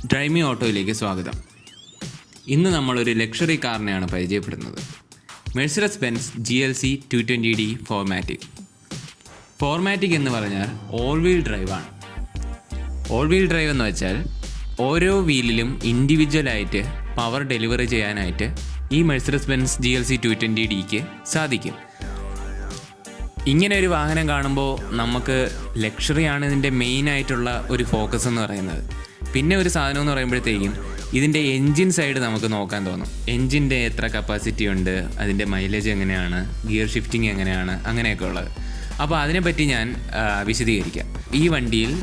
ഡ്രൈമി ഓട്ടോയിലേക്ക് സ്വാഗതം. ഇന്ന് നമ്മളൊരു ലക്ഷറി കാറിനെയാണ് പരിചയപ്പെടുന്നത്. Mercedes Benz GLC 220D ഫോർമാറ്റിക്. ഫോർമാറ്റിക് എന്ന് പറഞ്ഞാൽ all wheel ഡ്രൈവാണ്. All wheel drive എന്ന് വെച്ചാൽ ഓരോ വീലിലും ഇൻഡിവിജ്വലായിട്ട് പവർ ഡെലിവറി ചെയ്യാനായിട്ട് ഈ മെഴ്സിഡസ് ബെൻസ് GLC 220Dക്ക് സാധിക്കും. ഇങ്ങനെ ഒരു വാഹനം കാണുമ്പോൾ നമുക്ക് ലക്ഷറിയാണ് ഇതിൻ്റെ മെയിനായിട്ടുള്ള ഒരു ഫോക്കസ് എന്ന് പറയുന്നത്. പിന്നെ ഒരു സാധനം എന്ന് പറയുമ്പോഴത്തേക്കും ഇതിൻ്റെ എൻജിൻ സൈഡ് നമുക്ക് നോക്കാൻ തോന്നും. എൻജിൻ്റെ എത്ര കപ്പാസിറ്റി ഉണ്ട്, അതിൻ്റെ മൈലേജ് എങ്ങനെയാണ്, ഗിയർ ഷിഫ്റ്റിംഗ് എങ്ങനെയാണ്, അങ്ങനെയൊക്കെ ഉള്ളത്. അപ്പോൾ അതിനെപ്പറ്റി ഞാൻ വിശദീകരിക്കാം. ഈ വണ്ടിയിൽ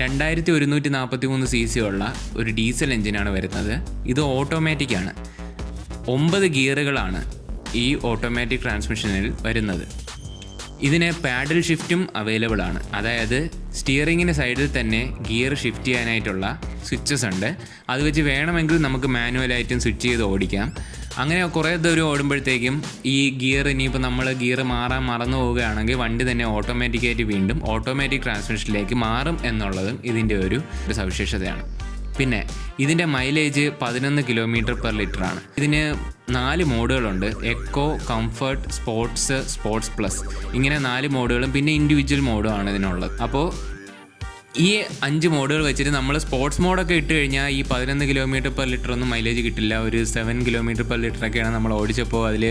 2143 cc ഉള്ള ഒരു ഡീസൽ എൻജിനാണ് വരുന്നത്. ഇത് ഓട്ടോമാറ്റിക്കാണ്. 9 ഗിയറുകളാണ് ഈ ഓട്ടോമാറ്റിക് ട്രാൻസ്മിഷനിൽ വരുന്നത്. ഇതിന് പാഡൽ ഷിഫ്റ്റും അവൈലബിൾ ആണ്. അതായത് സ്റ്റിയറിങ്ങിൻ്റെ സൈഡിൽ തന്നെ ഗിയർ ഷിഫ്റ്റ് ചെയ്യാനായിട്ടുള്ള സ്വിച്ചസ് ഉണ്ട്. അത് വെച്ച് വേണമെങ്കിൽ നമുക്ക് മാനുവലായിട്ടും സ്വിച്ച് ചെയ്ത് ഓടിക്കാം. അങ്ങനെ കുറേ ദൂരം ഓടുമ്പോഴത്തേക്കും ഈ ഗിയർ ഇനിയിപ്പോൾ നമ്മൾ ഗിയർ മാറാൻ മറന്നു പോവുകയാണെങ്കിൽ വണ്ടി തന്നെ ഓട്ടോമാറ്റിക്കായിട്ട് വീണ്ടും ഓട്ടോമാറ്റിക് ട്രാൻസ്മിഷനിലേക്ക് മാറും എന്നുള്ളതും ഇതിൻ്റെ ഒരു സവിശേഷതയാണ്. പിന്നെ ഇതിൻ്റെ മൈലേജ് 11 km/L ആണ്. ഇതിന് 4 മോഡുകളുണ്ട്. Eco, comfort, sports, sports plus, ഇങ്ങനെ 4 മോഡുകളും പിന്നെ ഇൻഡിവിജ്വൽ മോഡും ആണ് ഇതിനുള്ളത്. അപ്പോൾ ഈ 5 മോഡുകൾ വെച്ചിട്ട് നമ്മൾ സ്പോർട്സ് മോഡൊക്കെ ഇട്ട് കഴിഞ്ഞാൽ ഈ 11 km/L ഒന്നും മൈലേജ് കിട്ടില്ല. ഒരു 7 km/L ഒക്കെയാണ് നമ്മൾ ഓടിച്ചപ്പോൾ അതിൽ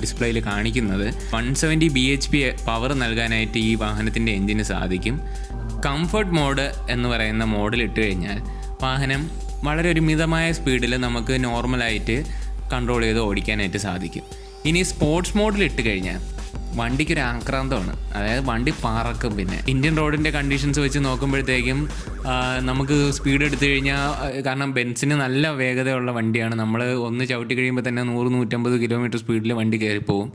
ഡിസ്പ്ലേയിൽ കാണിക്കുന്നത്. 170 bhp പവർ നൽകാനായിട്ട് ഈ വാഹനത്തിൻ്റെ എൻജിന് സാധിക്കും. കംഫർട്ട് മോഡ് എന്ന് പറയുന്ന മോഡിൽ ഇട്ട് കഴിഞ്ഞാൽ വാഹനം വളരെ ഒരു മിതമായ സ്പീഡിൽ നമുക്ക് നോർമലായിട്ട് കൺട്രോൾ ചെയ്ത് ഓടിക്കാനായിട്ട് സാധിക്കും. ഇനി സ്പോർട്സ് മോഡിൽ ഇട്ട് കഴിഞ്ഞാൽ വണ്ടിക്കൊരു ആക്രാന്തമാണ്. അതായത് വണ്ടി പറക്കും. പിന്നെ ഇന്ത്യൻ റോഡിൻ്റെ കണ്ടീഷൻസ് വെച്ച് നോക്കുമ്പോഴത്തേക്കും നമുക്ക് സ്പീഡ് എടുത്തു കഴിഞ്ഞാൽ, കാരണം ബെൻസിന് നല്ല വേഗതയുള്ള വണ്ടിയാണ്. നമ്മൾ ഒന്ന് ചവിട്ടി കഴിയുമ്പോൾ തന്നെ 100-150 km സ്പീഡിൽ വണ്ടി കയറിപ്പോവും.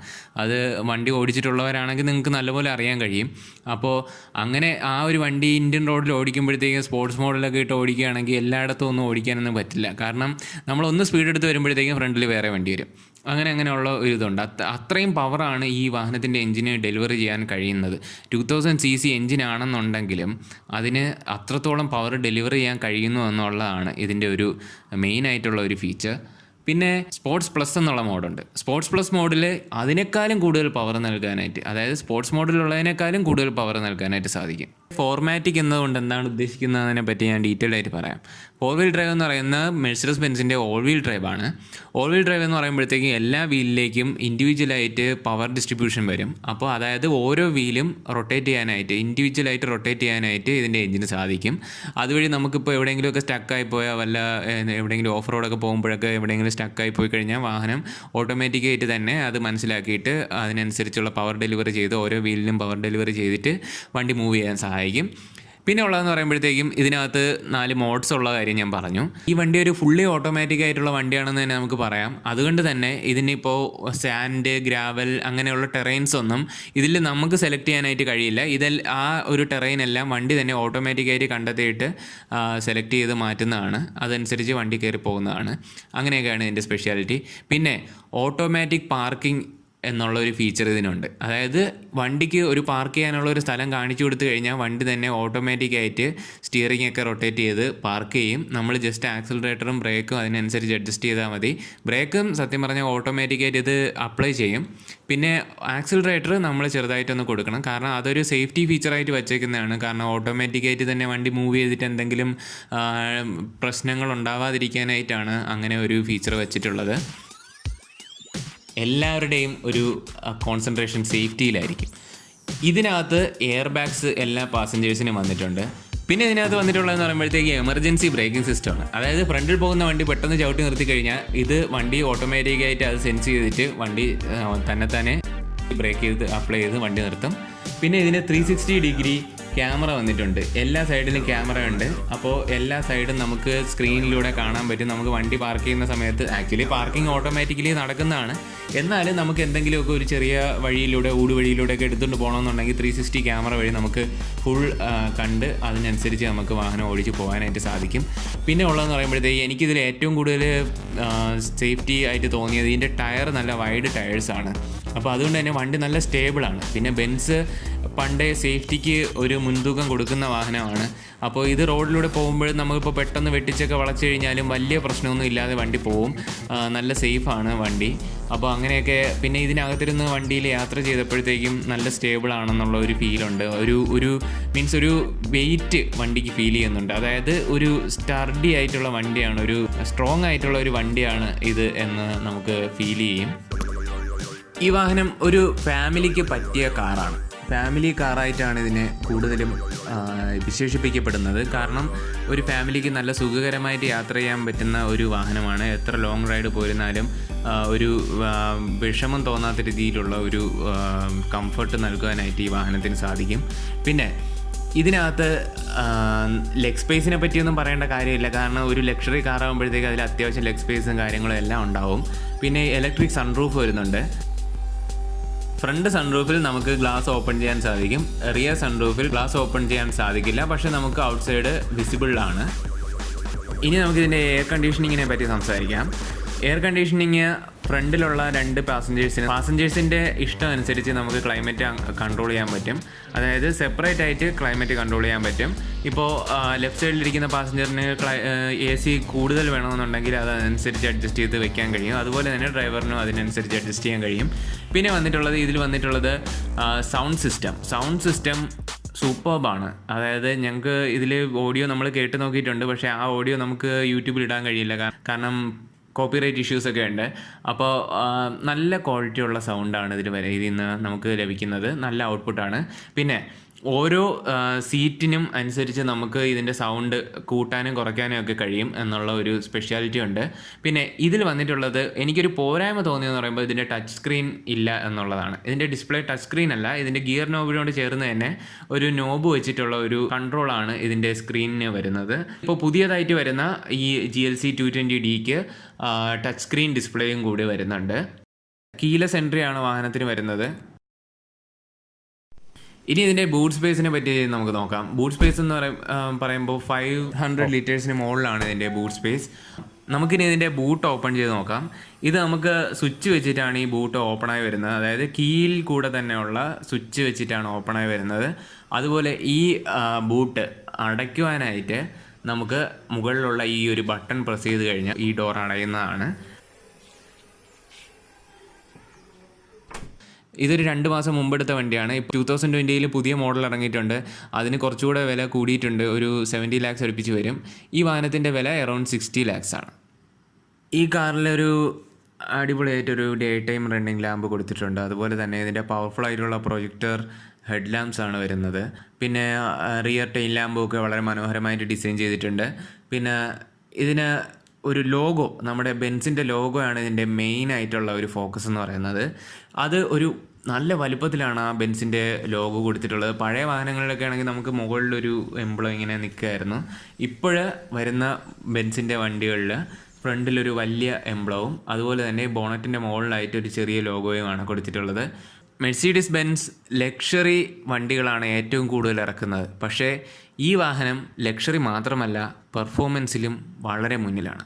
അത് വണ്ടി ഓടിച്ചിട്ടുള്ളവരാണെങ്കിൽ നിങ്ങൾക്ക് നല്ലപോലെ അറിയാൻ കഴിയും. അപ്പോൾ അങ്ങനെ ആ ഒരു വണ്ടി ഇന്ത്യൻ റോഡിൽ ഓടിക്കുമ്പോഴത്തേക്കും സ്പോർട്സ് മോഡിലൊക്കെ ഇട്ട് ഓടിക്കുകയാണെങ്കിൽ എല്ലായിടത്തും ഒന്നും ഓടിക്കാനൊന്നും പറ്റില്ല. കാരണം നമ്മളൊന്ന് സ്പീഡ് എടുത്ത് വരുമ്പോഴത്തേക്കും ഫ്രണ്ടിൽ വേറെ വണ്ടി വരും. അങ്ങനെയുള്ള ഒരു ഇതുണ്ട്. അത്രയും പവറാണ് ഈ വാഹനത്തിൻ്റെ എൻജിന് ഡെലിവറി ചെയ്യാൻ കഴിയുന്നത്. 2000 cc എൻജിനാണെന്നുണ്ടെങ്കിലും അതിന് അത്രത്തോളം പവർ ഡെലിവറി ചെയ്യാൻ കഴിയുന്നു എന്നുള്ളതാണ് ഇതിൻ്റെ ഒരു മെയിനായിട്ടുള്ള ഒരു ഫീച്ചർ. പിന്നെ സ്പോർട്സ് പ്ലസ് എന്നുള്ള മോഡുണ്ട്. സ്പോർട്സ് പ്ലസ് മോഡിൽ അതിനേക്കാളും കൂടുതൽ പവർ നൽകാനായിട്ട്, അതായത് സ്പോർട്സ് മോഡിലുള്ളതിനേക്കാളും കൂടുതൽ പവർ നൽകാനായിട്ട് സാധിക്കും. ഫോർമാറ്റിക് എന്നതുകൊണ്ട് എന്താണ് ഉദ്ദേശിക്കുന്നതിനെ പറ്റി ഞാൻ ഡീറ്റെയിൽ ആയിട്ട് പറയാം. ഓൾ വീൽ ഡ്രൈവ് എന്ന് പറയുന്നത് മെഴ്സിഡസ് ബെൻസിൻ്റെ ഓൾ വീൽ ഡ്രൈവ് ആണ്. ഓൾ വീൽ ഡ്രൈവ് എന്ന് പറയുമ്പോഴത്തേക്കും എല്ലാ വീലിലേക്കും ഇൻഡിവിജ്വലായിട്ട് പവർ ഡിസ്ട്രിബ്യൂഷൻ വരും. അപ്പോൾ അതായത് ഓരോ വീലും റൊട്ടേറ്റ് ചെയ്യാനായിട്ട്, ഇൻഡിവിജ്വലായിട്ട് റൊട്ടേറ്റ് ചെയ്യാനായിട്ട് ഇതിൻ്റെ എൻജിന് സാധിക്കും. അതുവഴി നമുക്കിപ്പോൾ എവിടെയെങ്കിലുമൊക്കെ സ്റ്റക്കായി പോയാൽ, വല്ല എവിടെയെങ്കിലും ഓഫ് റോഡൊക്കെ പോകുമ്പോഴൊക്കെ എവിടെയെങ്കിലും സ്റ്റക്കായി പോയി കഴിഞ്ഞാൽ വാഹനം ഓട്ടോമാറ്റിക്കായിട്ട് തന്നെ അത് മനസ്സിലാക്കിയിട്ട് അതിനനുസരിച്ചുള്ള പവർ ഡെലിവറി ചെയ്ത് ഓരോ വീലിനും പവർ ഡെലിവറി ചെയ്തിട്ട് വണ്ടി മൂവ് ചെയ്യാൻ സഹായിക്കും. പിന്നെ ഉള്ളതെന്ന് പറയുമ്പോഴത്തേക്കും ഇതിനകത്ത് 4 മോഡ്സ് ഉള്ള കാര്യം ഞാൻ പറഞ്ഞു. ഈ വണ്ടി ഒരു ഫുള്ളി ഓട്ടോമാറ്റിക് ആയിട്ടുള്ള വണ്ടിയാണെന്ന് തന്നെ നമുക്ക് പറയാം. അതുകൊണ്ട് തന്നെ ഇതിനിപ്പോൾ സാൻഡ്, ഗ്രാവൽ അങ്ങനെയുള്ള ടെറൈൻസ് ഒന്നും ഇതിൽ നമുക്ക് സെലക്ട് ചെയ്യാനായിട്ട് കഴിയില്ല. ആ ഒരു ടെറൈൻ എല്ലാം വണ്ടി തന്നെ ഓട്ടോമാറ്റിക്കായിട്ട് കണ്ടെത്തിയിട്ട് സെലക്ട് ചെയ്ത് മാറ്റുന്നതാണ്. അതനുസരിച്ച് വണ്ടി കയറി പോകുന്നതാണ്. അങ്ങനെയൊക്കെയാണ് ഇതിൻ്റെ സ്പെഷ്യാലിറ്റി. പിന്നെ ഓട്ടോമാറ്റിക് പാർക്കിംഗ് എന്നുള്ളൊരു ഫീച്ചർ ഇതിനുണ്ട്. അതായത് വണ്ടിക്ക് ഒരു പാർക്ക് ചെയ്യാനുള്ള ഒരു സ്ഥലം കാണിച്ചു കൊടുത്തു കഴിഞ്ഞാൽ വണ്ടി തന്നെ ഓട്ടോമാറ്റിക്കായിട്ട് സ്റ്റിയറിംഗ് ഒക്കെ റൊട്ടേറ്റ് ചെയ്ത് പാർക്ക് ചെയ്യും. നമ്മൾ ജസ്റ്റ് ആക്സിലറേറ്ററും ബ്രേക്കും അതിനനുസരിച്ച് അഡ്ജസ്റ്റ് ചെയ്താൽ മതി. ബ്രേക്കും സത്യം പറഞ്ഞാൽ ഓട്ടോമാറ്റിക്കായിട്ട് ഇത് അപ്ലൈ ചെയ്യും. പിന്നെ ആക്സിലറേറ്റർ നമ്മൾ ചെറുതായിട്ടൊന്ന് കൊടുക്കണം. കാരണം അതൊരു സേഫ്റ്റി ഫീച്ചറായിട്ട് വച്ചേക്കുന്നതാണ്. കാരണം ഓട്ടോമാറ്റിക്കായിട്ട് തന്നെ വണ്ടി മൂവ് ചെയ്തിട്ട് എന്തെങ്കിലും പ്രശ്നങ്ങൾ ഉണ്ടാവാതിരിക്കാനായിട്ടാണ് അങ്ങനെ ഒരു ഫീച്ചർ വെച്ചിട്ടുള്ളത്. എല്ലാവരുടെയും ഒരു കോൺസെൻട്രേഷൻ സേഫ്റ്റിയിലായിരിക്കും. ഇതിനകത്ത് എയർ ബാഗ്സ് എല്ലാ പാസഞ്ചേഴ്സിനും വന്നിട്ടുണ്ട്. പിന്നെ ഇതിനകത്ത് വന്നിട്ടുള്ളതെന്ന് പറയുമ്പോഴത്തേക്ക് എമർജൻസി ബ്രേക്കിംഗ് സിസ്റ്റമാണ്. അതായത് ഫ്രണ്ടിൽ പോകുന്ന വണ്ടി പെട്ടെന്ന് ചവിട്ടി നിർത്തി കഴിഞ്ഞാൽ ഇത് വണ്ടി ഓട്ടോമാറ്റിക്കായിട്ട് അത് സെൻസ് ചെയ്തിട്ട് വണ്ടി തന്നെ ബ്രേക്ക് ചെയ്ത് അപ്ലൈ ചെയ്ത് വണ്ടി നിർത്തും. പിന്നെ ഇതിന് 360 ഡിഗ്രി ക്യാമറ വന്നിട്ടുണ്ട്. എല്ലാ സൈഡിലും ക്യാമറ ഉണ്ട്. അപ്പോൾ എല്ലാ സൈഡും നമുക്ക് സ്ക്രീനിലൂടെ കാണാൻ പറ്റും. നമുക്ക് വണ്ടി പാർക്ക് ചെയ്യുന്ന സമയത്ത്, ആക്ച്വലി പാർക്കിംഗ് ഓട്ടോമാറ്റിക്കലി നടക്കുന്നതാണ്, എന്നാലും നമുക്ക് എന്തെങ്കിലുമൊക്കെ ഒരു ചെറിയ വഴിയിലൂടെ, ഊടുവഴിയിലൂടെയൊക്കെ എടുത്തുകൊണ്ട് പോകണമെന്നുണ്ടെങ്കിൽ 360 ക്യാമറ വഴി നമുക്ക് ഫുൾ കണ്ട് അതിനനുസരിച്ച് നമുക്ക് വാഹനം ഓടിച്ച് പോകാനായിട്ട് സാധിക്കും. പിന്നെ ഉള്ളതെന്ന് പറയുമ്പോഴത്തേക്ക് എനിക്കിതിൽ ഏറ്റവും കൂടുതൽ സേഫ്റ്റി ആയിട്ട് തോന്നിയത് ഇതിൻ്റെ ടയർ നല്ല വൈഡ് ടയേഴ്സാണ്. അപ്പോൾ അതുകൊണ്ട് തന്നെ വണ്ടി നല്ല സ്റ്റേബിളാണ്. പിന്നെ ബെൻസ് പണ്ടേ സേഫ്റ്റിക്ക് ഒരു മുൻതൂക്കം കൊടുക്കുന്ന വാഹനമാണ്. അപ്പോൾ ഇത് റോഡിലൂടെ പോകുമ്പോൾ നമുക്കിപ്പോൾ പെട്ടെന്ന് വെട്ടിച്ചൊക്കെ വളച്ചു കഴിഞ്ഞാലും വലിയ പ്രശ്നമൊന്നും ഇല്ലാതെ വണ്ടി പോവും. നല്ല സേഫാണ് വണ്ടി. അപ്പോൾ അങ്ങനെയൊക്കെ പിന്നെ ഇതിനകത്തിരുന്ന് വണ്ടിയിൽ യാത്ര ചെയ്തപ്പോഴത്തേക്കും നല്ല സ്റ്റേബിളാണെന്നുള്ള ഒരു ഫീലുണ്ട്. ഒരു മീൻസ് ഒരു വെയിറ്റ് വണ്ടിക്ക് ഫീൽ ചെയ്യുന്നുണ്ട്. അതായത് ഒരു സ്റ്റർഡി ആയിട്ടുള്ള വണ്ടിയാണ്, ഒരു സ്ട്രോങ് ആയിട്ടുള്ള ഒരു വണ്ടിയാണ് ഇത് എന്ന് നമുക്ക് ഫീൽ ചെയ്യും. ഈ വാഹനം ഒരു ഫാമിലിക്ക് പറ്റിയ കാറാണ്. ഫാമിലി കാറായിട്ടാണ് ഇതിനെ കൂടുതലും വിശേഷിപ്പിക്കപ്പെടുന്നത്. കാരണം ഒരു ഫാമിലിക്ക് നല്ല സുഖകരമായിട്ട് യാത്ര ചെയ്യാൻ പറ്റുന്ന ഒരു വാഹനമാണ്. എത്ര ലോങ് റൈഡ് പോയിരുന്നാലും ഒരു വിഷമം തോന്നാത്ത രീതിയിലുള്ള ഒരു കംഫർട്ട് നൽകാനായിട്ട് ഈ വാഹനത്തിന് സാധിക്കും. പിന്നെ ഇതിനകത്ത് ലെഗ് സ്പേസിനെ പറ്റിയൊന്നും പറയേണ്ട കാര്യമില്ല. കാരണം ഒരു ലക്ഷറി കാറാകുമ്പോഴത്തേക്ക് അതിൽ അത്യാവശ്യം ലെഗ് സ്പേസും കാര്യങ്ങളും എല്ലാം ഉണ്ടാവും. പിന്നെ ഇലക്ട്രിക് സൺറൂഫ് വരുന്നുണ്ട്. ഫ്രണ്ട് സൺറൂഫിൽ നമുക്ക് ഗ്ലാസ് ഓപ്പൺ ചെയ്യാൻ സാധിക്കും. റിയർ സൺറൂഫിൽ ഗ്ലാസ് ഓപ്പൺ ചെയ്യാൻ സാധിക്കില്ല, പക്ഷേ നമുക്ക് ഔട്ട് സൈഡ് വിസിബിളാണ്. ഇനി നമുക്കിതിൻ്റെ എയർ കണ്ടീഷനിങ്ങിനെ പറ്റി സംസാരിക്കാം. എയർ കണ്ടീഷനിങ് ഫ്രണ്ടിലുള്ള 2 പാസഞ്ചേഴ്സിൻ്റെ ഇഷ്ടം അനുസരിച്ച് നമുക്ക് ക്ലൈമറ്റ് കൺട്രോൾ ചെയ്യാൻ പറ്റും. അതായത് സെപ്പറേറ്റ് ആയിട്ട് ക്ലൈമറ്റ് കൺട്രോൾ ചെയ്യാൻ പറ്റും. ഇപ്പോൾ ലെഫ്റ്റ് സൈഡിലിരിക്കുന്ന പാസഞ്ചറിന് AC കൂടുതൽ വേണമെന്നുണ്ടെങ്കിൽ അതനുസരിച്ച് അഡ്ജസ്റ്റ് ചെയ്ത് വെക്കാൻ കഴിയും. അതുപോലെ തന്നെ ഡ്രൈവറിനും അതിനനുസരിച്ച് അഡ്ജസ്റ്റ് ചെയ്യാൻ കഴിയും. പിന്നെ ഇതിൽ വന്നിട്ടുള്ളത് സൗണ്ട് സിസ്റ്റം സൂപ്പർബാണ്. അതായത് ഞങ്ങൾക്ക് ഇതിൽ ഓഡിയോ നമ്മൾ കേട്ട് നോക്കിയിട്ടുണ്ട്, പക്ഷേ ആ ഓഡിയോ നമുക്ക് യൂട്യൂബിൽ ഇടാൻ കഴിയില്ല. കാരണം കോപ്പിറൈറ്റ് ഇഷ്യൂസൊക്കെ ഉണ്ട്. അപ്പോൾ നല്ല ക്വാളിറ്റിയുള്ള സൗണ്ടാണ് ഇതിൽ നിന്ന് നമുക്ക് ലഭിക്കുന്നത്. നല്ല ഔട്ട്പുട്ടാണ്. പിന്നെ ഓരോ സീറ്റിനും അനുസരിച്ച് നമുക്ക് ഇതിൻ്റെ സൗണ്ട് കൂട്ടാനും കുറയ്ക്കാനും ഒക്കെ കഴിയും എന്നുള്ള ഒരു സ്പെഷ്യാലിറ്റി ഉണ്ട്. പിന്നെ ഇതിൽ വന്നിട്ടുള്ളത് എനിക്കൊരു പോരായ്മ തോന്നിയെന്ന് പറയുമ്പോൾ ഇതിൻ്റെ ടച്ച് സ്ക്രീൻ ഇല്ല എന്നുള്ളതാണ്. ഇതിൻ്റെ ഡിസ്പ്ലേ ടച്ച് സ്ക്രീൻ അല്ല, ഇതിൻ്റെ ഗിയർ നോബിനോട് ചേർന്ന് തന്നെ ഒരു നോബ് വെച്ചിട്ടുള്ള ഒരു കൺട്രോളാണ് ഇതിൻ്റെ സ്ക്രീനിന് വരുന്നത്. ഇപ്പോൾ പുതിയതായിട്ട് വരുന്ന ഈ GLC 220Dക്ക് ടച്ച് സ്ക്രീൻ ഡിസ്പ്ലേയും കൂടി വരുന്നുണ്ട്. കീലെസ് എൻട്രി ആണ് വാഹനത്തിന് വരുന്നത്. ഇനി ഇതിൻ്റെ ബൂട്ട് സ്പേസിനെ പറ്റി നമുക്ക് നോക്കാം. ബൂട്ട് സ്പേസ് എന്ന് പറയുമ്പോൾ 500 ലിറ്റേഴ്സിന് മുകളിലാണ് ഇതിൻ്റെ ബൂട്ട് സ്പേസ്. നമുക്കിനി ഇതിൻ്റെ ബൂട്ട് ഓപ്പൺ ചെയ്ത് നോക്കാം. ഇത് നമുക്ക് സ്വിച്ച് വെച്ചിട്ടാണ് ഈ ബൂട്ട് ഓപ്പണായി വരുന്നത്. അതായത് കീയിൽ കൂടെ തന്നെയുള്ള സ്വിച്ച് വെച്ചിട്ടാണ് ഓപ്പണായി വരുന്നത്. അതുപോലെ ഈ ബൂട്ട് അടയ്ക്കുവാനായിട്ട് നമുക്ക് മുകളിലുള്ള ഈ ഒരു ബട്ടൺ പ്രസ് ചെയ്ത് കഴിഞ്ഞാൽ ഈ ഡോർ അടയുന്നതാണ്. ഇതൊരു 2 മാസം മുമ്പെടുത്ത വണ്ടിയാണ്. ഇപ്പോൾ 2020 പുതിയ മോഡൽ ഇറങ്ങിയിട്ടുണ്ട്. അതിന് കുറച്ചുകൂടെ വില കൂടിയിട്ടുണ്ട്. ഒരു 70 lakhs അടുപ്പിച്ച് വരും. ഈ വാഹനത്തിൻ്റെ വില അറൗണ്ട് 60 lakhs ആണ്. ഈ കാറിലൊരു അടിപൊളിയായിട്ടൊരു ഡേ ടൈം റണ്ണിങ് ലാമ്പ് കൊടുത്തിട്ടുണ്ട്. അതുപോലെ തന്നെ ഇതിൻ്റെ പവർഫുൾ ആയിട്ടുള്ള പ്രൊജക്ടർ ഹെഡ് ലാംപ്സ് ആണ് വരുന്നത്. പിന്നെ റിയർ ടെയിൽ ലാമ്പും ഒക്കെ വളരെ മനോഹരമായിട്ട് ഡിസൈൻ ചെയ്തിട്ടുണ്ട്. പിന്നെ ഇതിന് ഒരു ലോഗോ, നമ്മുടെ ബെൻസിൻ്റെ ലോഗോ ആണ് ഇതിൻ്റെ മെയിൻ ആയിട്ടുള്ള ഒരു ഫോക്കസ് എന്ന് പറയുന്നത്. അത് ഒരു നല്ല വലുപ്പത്തിലാണ് ആ ബെൻസിൻ്റെ ലോഗോ കൊടുത്തിട്ടുള്ളത്. പഴയ വാഹനങ്ങളിലൊക്കെ ആണെങ്കിൽ നമുക്ക് മുകളിലൊരു എംബ്ലം ഇങ്ങനെ നിൽക്കുമായിരുന്നു. ഇപ്പോൾ വരുന്ന ബെൻസിൻ്റെ വണ്ടികളിൽ ഫ്രണ്ടിലൊരു വലിയ എംബ്ലവും അതുപോലെ തന്നെ ബോണറ്റിൻ്റെ മുകളിലായിട്ട് ഒരു ചെറിയ ലോഗോയുമാണ് കൊടുത്തിട്ടുള്ളത്. മെഴ്സീഡിസ് ബെൻസ് ലക്ഷറി വണ്ടികളാണ് ഏറ്റവും കൂടുതൽ ഇറക്കുന്നത്. പക്ഷേ ഈ വാഹനം ലക്ഷറി മാത്രമല്ല, പെർഫോമൻസിലും വളരെ മുന്നിലാണ്.